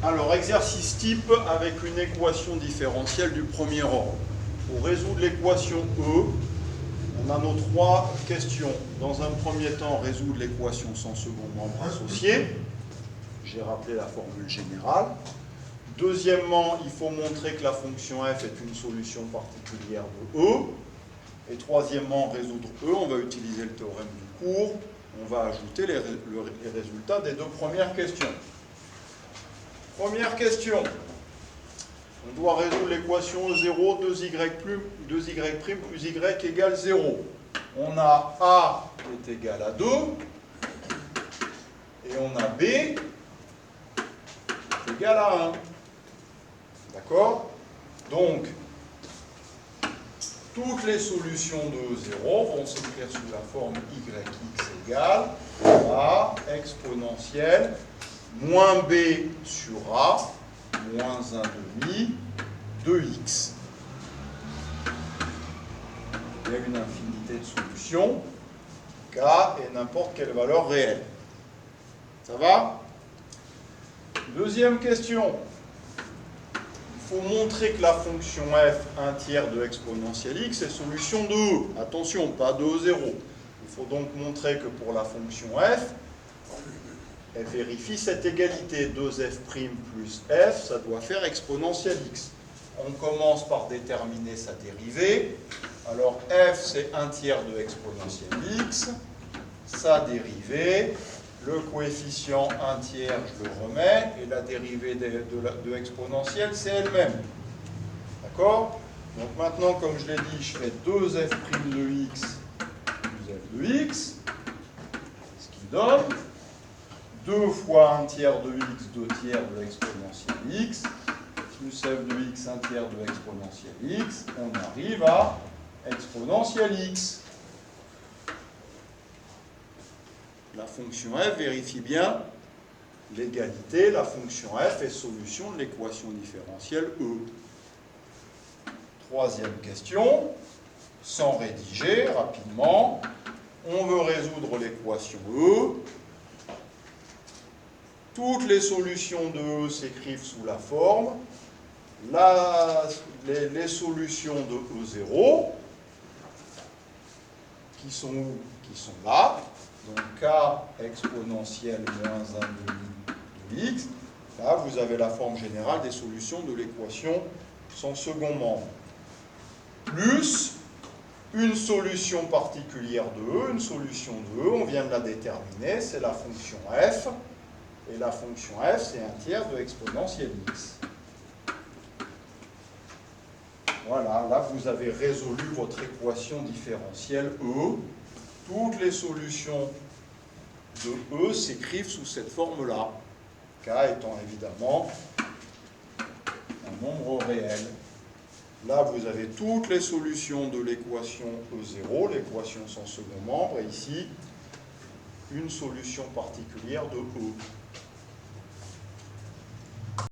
Alors, exercice type avec une équation différentielle du premier ordre. Pour résoudre l'équation E, on a nos trois questions. Dans un premier temps, résoudre l'équation sans second membre associé. J'ai rappelé la formule générale. Deuxièmement, il faut montrer que la fonction f est une solution particulière de E. Et troisièmement, résoudre E, on va utiliser le théorème du cours. On va ajouter les résultats des deux premières questions. Première question. On doit résoudre l'équation E0, 2y plus y égale 0. On a A qui est égal à 2 et on a B qui est égal à 1. D'accord? Donc, toutes les solutions de E0 vont s'écrire sous la forme yx égale A exponentielle moins B sur A moins 1/2 de x. Il y a une infinité de solutions, k et n'importe quelle valeur réelle. Ça va? Deuxième question. Il faut montrer que la fonction f, 1 tiers de exponentielle x, est solution de E. Attention, pas de E0. Il faut donc montrer que pour la fonction f, elle vérifie cette égalité. 2f' plus f, ça doit faire exponentielle x. On commence par déterminer sa dérivée. Alors f, c'est 1 tiers de exponentielle x. Sa dérivée, le coefficient 1 tiers, je le remets, et la dérivée de exponentielle, c'est elle-même. D'accord? Donc maintenant, comme je l'ai dit, je fais 2f' de x plus f de x, ce qui donne 2 fois 1 tiers de x, 2 tiers de l'exponentielle x, plus f de x, 1 tiers de l'exponentielle x, on arrive à exponentielle x. La fonction f vérifie bien l'égalité. La fonction f est solution de l'équation différentielle E. Troisième question, sans rédiger, rapidement. On veut résoudre l'équation E. Toutes les solutions de E s'écrivent sous la forme. Les solutions de E0, qui sont où? Qui sont là. Donc k exponentielle moins 1/2 de x. Là, vous avez la forme générale des solutions de l'équation sans second membre. Plus une solution particulière de E, une solution de E, on vient de la déterminer, c'est la fonction f. Et la fonction f, c'est 1 tiers de exponentielle x. Voilà, là vous avez résolu votre équation différentielle E. Toutes les solutions de E s'écrivent sous cette forme-là. K étant évidemment un nombre réel. Là, vous avez toutes les solutions de l'équation E0, l'équation sans second membre, et ici, une solution particulière de E.